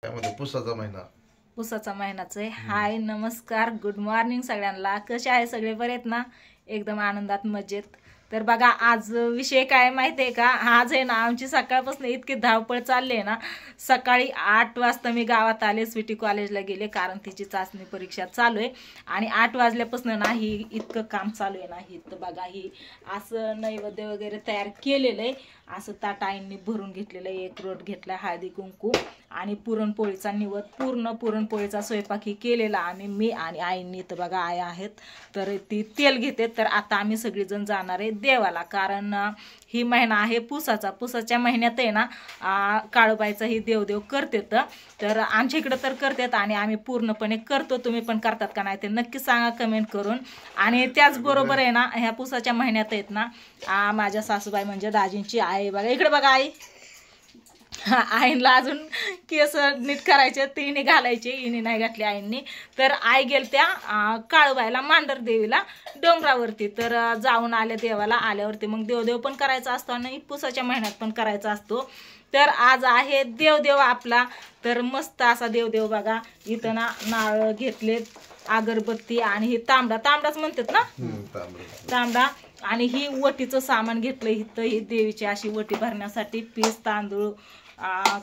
त्यामध्ये पुसाचा महिना. पुसाचा महिनाच आहे. हाय नमस्कार गुड मॉर्निंग सगळ्यांना. कसे आहे सगळे? बरे आहेत ना? एकदम आनंदात मजेत. तर बघा आज विषय काय माहिती आहे का? आज आहे ना आमची सकाळपासून इतकी धावपळ चालली आहे ना. सकाळी 8 वाजता मी गावात आले, स्वीटी कॉलेजला गेले कारण तिची चाचणी परीक्षा चालू आहे. आणि 8 वाजल्यापासून ना ही इतकं काम चालू आहे ना. ही तर बघा ही असं नैवेद्य वगैरे तयार केलेलं आहे. असं ताट आईंनी भरून घेतलेलं आहे. एक रोट घेतला, हळदी कुंकू आणि पुरणपोळीचा निवद, पूर्ण पुरणपोळीचा स्वयंपाक ही केलेला. आणि मी आणि आईंनी तर बघा आई आहेत तर ती तेल घेते. तर आता आम्ही सगळीजण जाणार आहे देवाला, कारण ही महिना आहे पुसाचा. पुसाच्या महिन्यात आहे ना काळूबाईचा ही देवदेव करते. तर आमच्या इकडं तर करतात आणि आम्ही पूर्णपणे करतो. तुम्ही पण करतात का नाही ते नक्की सांगा कमेंट करून. आणि त्याचबरोबर आहे ना ह्या पुसाच्या महिन्यात आहेत ना माझ्या सासूबाई म्हणजे दाजींची आई, बघा इकडे बघा आई, आईला अजून केस नीट करायचे, तिने घालायचे, हिने नाही घातली आईंनी. तर आई गेलत्या काळूबाईला मांडर देवीला डोंगरावरती. तर जाऊन आले देवाला. आल्यावरती मग देवदेव पण करायचा असतो आणि पुसाच्या महिन्यात पण करायचा असतो. तर आज आहे देवदेव आपला. तर मस्त असा देवदेव बघा. इथं ना नारळ घेतलेत, अगरबत्ती आणि ही तांबडाच म्हणतात ना, तांबडा. आणि ही वटीचं सामान घेतलं. इथं ही देवीची अशी वटी भरण्यासाठी पीस, तांदूळ,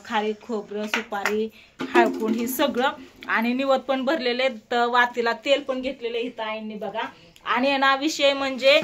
खारी खोबरं, सुपारी, हळकुंड ही सगळं. आणि निवद पण भरलेले, तर वातीला तेल पण घेतलेले इथं आईंनी बघा. आणि ना विषय म्हणजे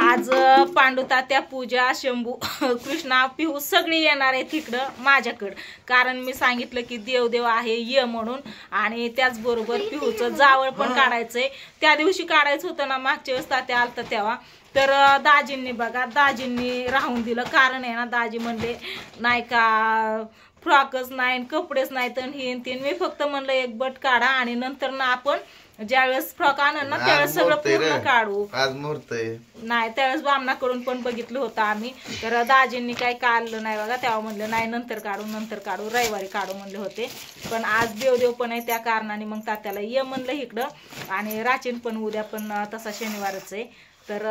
आज पांडुतात्या, पूजा, शंभू, कृष्णा, पिहू सगळी येणार आहे तिकडं माझ्याकडं. कारण मी सांगितलं की देवदेव आहे ये म्हणून. आणि त्याचबरोबर पिहूचं जावळ पण काढायचंय. त्या दिवशी काढायचं होतं ना, मागच्या वेळेस तात्या आलतं तेव्हा. तर दाजींनी बघा दाजींनी राहून दिलं. कारण आहे ना दाजी म्हणले नाही का फ्रॉकच नाही, कपडेच नाही, तर हे तीन. मी फक्त म्हणलं एक बट काढा आणि नंतर ना आपण ज्यावेळेस फ्रॉक आणलं ना त्यावेळेस सगळं पूर्ण काढू. आज मुहूर्त आहे नाही, त्यावेळेस बामणाकडून पण बघितलं होतं आम्ही. तर दाजींनी काही काढलं नाही बघा. तेव्हा म्हणलं नाही नंतर काढू रविवारी काढू म्हणले होते. पण आज देवदेव पण आहे त्या कारणाने मग तात्याला ये म्हणलं इकडं. आणि राचीन पण उद्या पण तसा शनिवारच आहे. तर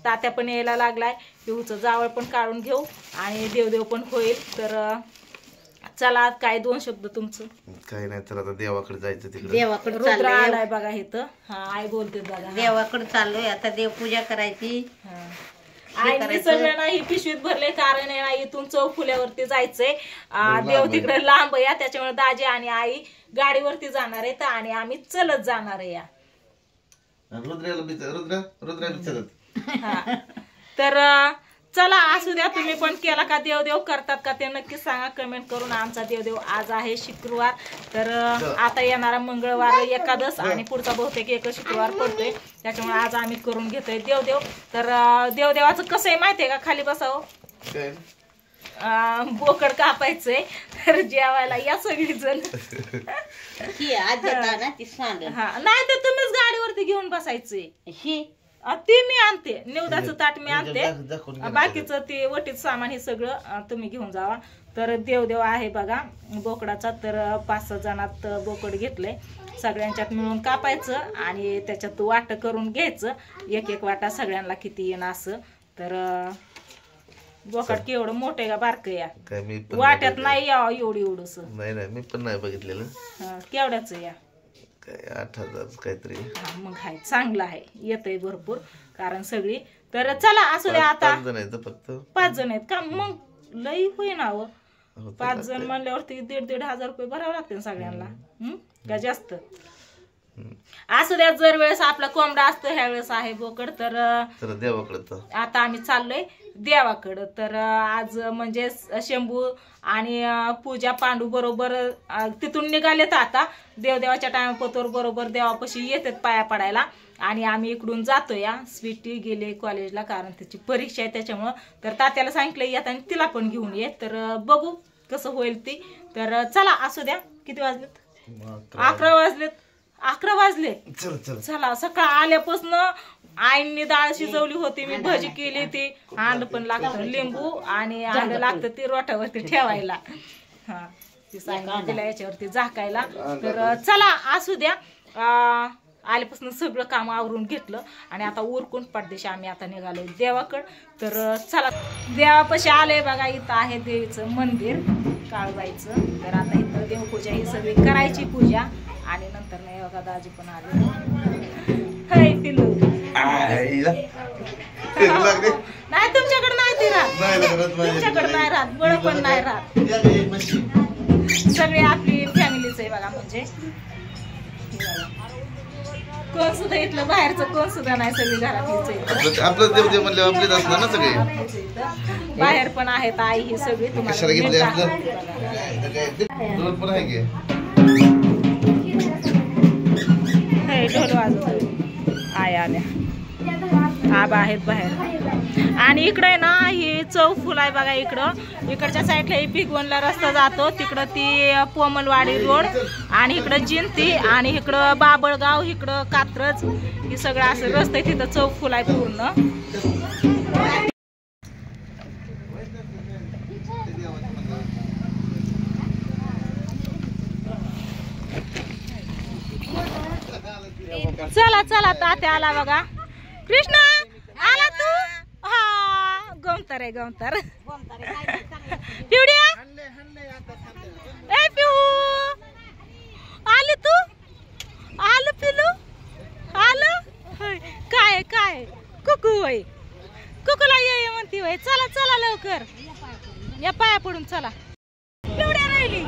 तात्या पण यायला लागलाय. पिहूचं जावळ पण काढून घेऊ आणि देवदेव पण होईल. तर चला काय दोन शब्द तुमचं? काही नाही, तर आता देवाकडे जायचं. तिकडे देवाकडे रुद्र आलाय बघा इथं. हा आई बोलते बघा. देवाकडे चाललोय आता, देवपूजा करायची. आईने सगळ्यांना ही पिशवीत भरले. कारण आहे ना इथून चौफुल्यावरती जायचंय. देव तिकडे लांब या, त्याच्यामुळे दाजी आणि आई गाडीवरती जाणार आहेत आणि आम्ही चलत जाणार आहे. या तर चला असू द्या. तुम्ही पण केला का देवदेव, करतात का ते नक्की सांगा कमेंट करून. आमचा देवदेव आज आहे शुक्रवार. तर आता येणारा मंगळवार एकादश आणि पुढचा बहुतेक एक शुक्रवार पडतोय, त्याच्यामुळे आज आम्ही करून घेतोय देवदेव. तर देवदेवाचं कसं आहे माहितीये का? खाली बसावं, बोकड कापायचंय. तर जेवायला या सगळीजण. हा नाही तर तुम्हीच गाडीवरती घेऊन बसायचंय. ते मी आणते, निवदाचं ताट मी आणते, बाकीचं ते वटीचं सामान हे सगळं तुम्ही घेऊन जावा. तर देवदेव आहे बघा बोकडाचा. तर 5-6 जणात बोकड घेतलंय. सगळ्यांच्यात मिळून कापायचं आणि त्याच्यात वाट करून घ्यायचं. एक वाटा सगळ्यांना किती येणं असं. तर बोकड केवढं मोठं का बारकं या वाट्यात नाही या एवढस. नाही मी पण नाही बघितलेलं. केवढ्याच या? काय 8,000 काहीतरी. मग हाय चांगलं आहे, येतंय भरपूर कारण सगळी. तर चला असू द्या. आता 5 जण आहेत फक्त. 5 जण आहेत का? मग लई होई ना. 5 जण म्हणल्यावरती 1,500 रुपये भरावे लागतील सगळ्यांना का जास्त? असू द्या. जर वेळेस आपला कोंबडा असतो ह्या वेळेस आहे बोकड. तर देवाकडे आता आम्ही चाललोय देवाकडं. तर आज म्हणजे शंभू आणि पूजा, पांडू बरोबर तिथून निघालेत. आता देवदेवाच्या टायमापतोर बरोबर देवापाशी येतात पाया पडायला. आणि आम्ही इकडून जातो. या स्वीटी गेले कॉलेजला कारण त्याची परीक्षा आहे त्याच्यामुळं. तर तात्याला सांगितलं येत आणि तिला पण घेऊन ये. तर बघू कसं होईल ती. तर चला असू द्या. किती वाजलेत? 11 वाजलेत. 11 वाजले. चला सकाळ आल्यापासून आईंनी डाळ शिजवली होती, मी भजी केली. ती अंड पण लागतं, लिंबू आणि अंड लागतं ती रोट्यावरती ठेवायला. हा ती सांगितलं तिला याच्यावरती झाकायला. तर चला असू द्या. आल्यापासून सगळं काम आवरून घेतलं आणि आता उरकून पडदेशी आम्ही आता निघालो देवाकडं. तर चला देवापाशी आले बघा. इथं आहे देवीचं मंदिर काळूबाईचं. तर आता इथं देवपूजा ही सगळी करायची पूजा आणि नंतर नाही बघा दाजी पण आले. हाय पिल्लू. नाही तुमच्याकडे नाही ती राहत, तुमच्याकडे नाही राहत, बळ पण नाही राहत. सगळे आपली फॅमिलीच आहे बघा. म्हणजे कोण सुद्धा इथलं बाहेरचं कोण सुद्धा नाही, सगळी घरातलीच आहे. आपलं देव म्हणले आपलेच असणार ना सगळे. बाहेर पण आहेत आई ही सगळी कशाला घेतले आपलं तुम्हाला पण आहे की ढोल वाजवत आई आल्या. आबा आहेत बाहेर. आणि इकडे ना ही चौक फुल आहे बघा. इकडच्या साईडला भिगवणला रस्ता जातो, तिकडं ती पोमलवाडी रोड आणि इकडं जिंती आणि इकडं बाबळगाव, इकडं कात्रज, ही सगळं असं रस्ते. तिथं चौक फुल आहे पूर्ण. चला चला तात्या आला बघा. कृष्णा आला तू? हा गमतर आहे गमतर. पिवड्या ए पिऊ आली तू? आलं पिलू आलं? काय काय कुकू वय कुकूला ये म्हणती वय. चला चला लवकर या पाया पडून चला. पिवड्या राहिली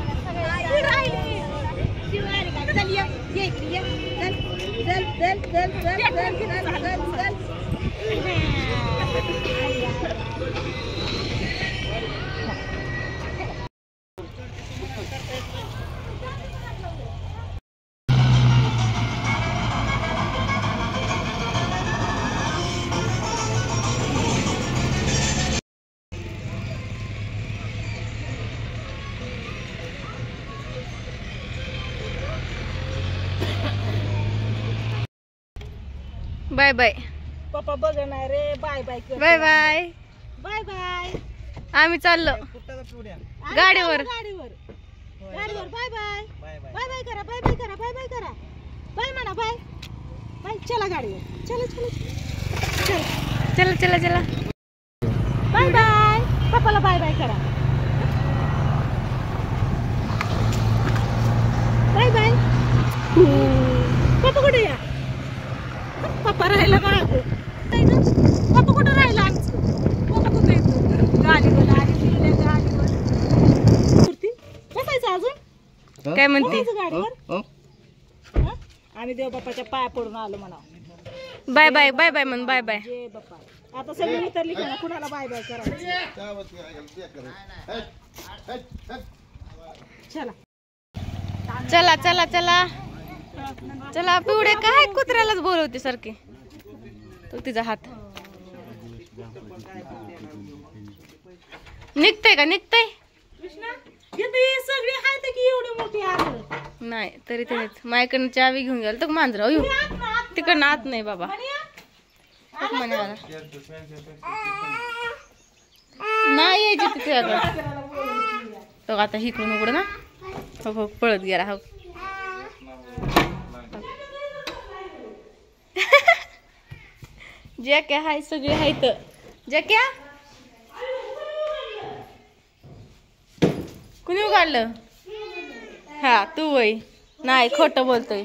राहिली. Bye bye. पप्पा बघणार रे. Bye bye bye bye. Bye bye. आम्ही चाललो गाडीवर. गाडीवर गाडीवर. बाय बाय बाय बाय करा. बाय बाय करा. बाय बाय करा. बाय म्हणा. Bye bye. चला गाडीवर. चला चला चला चला चला. Bye bye. पप्पाला बाय बाय करा. Bye bye. पप्पा कुठे या? पप्पा राहिला माग. पप्पा कुठं राहिला आमचं? पप्पा कुठं येतो? गाडीवर आली गाडीवर. बसायचं अजून? काय म्हणते? गाडीवर आम्ही देव बाप्पाच्या पाया पडून आलो म्हणा. बाय बाय बाय बाय म्हण. Bye bye. जय बाप्पा. आता सगळी उतरली का कुणाला बाय बाय करायची. चला चला चला चला चला. पिवडे काय कुत्र्यालाच बोलवते सारखे. तो तिचा हात निघतय का? निघतय सगळी हाय की एवढी मोठी आलं नाही तरी ते माझ्याकडनं चावी घेऊन गेल तर मांजरा येऊ तिकडनं आत नाही बाबा. नाही यायची तिथे तो आता हिकडून उघड ना. हो हो पळत गेला. हो जॅक्या हाय सगळे हायत. जॅक्या कुणी उघडलं? हा तू वय नाही खोटं बोलतोय.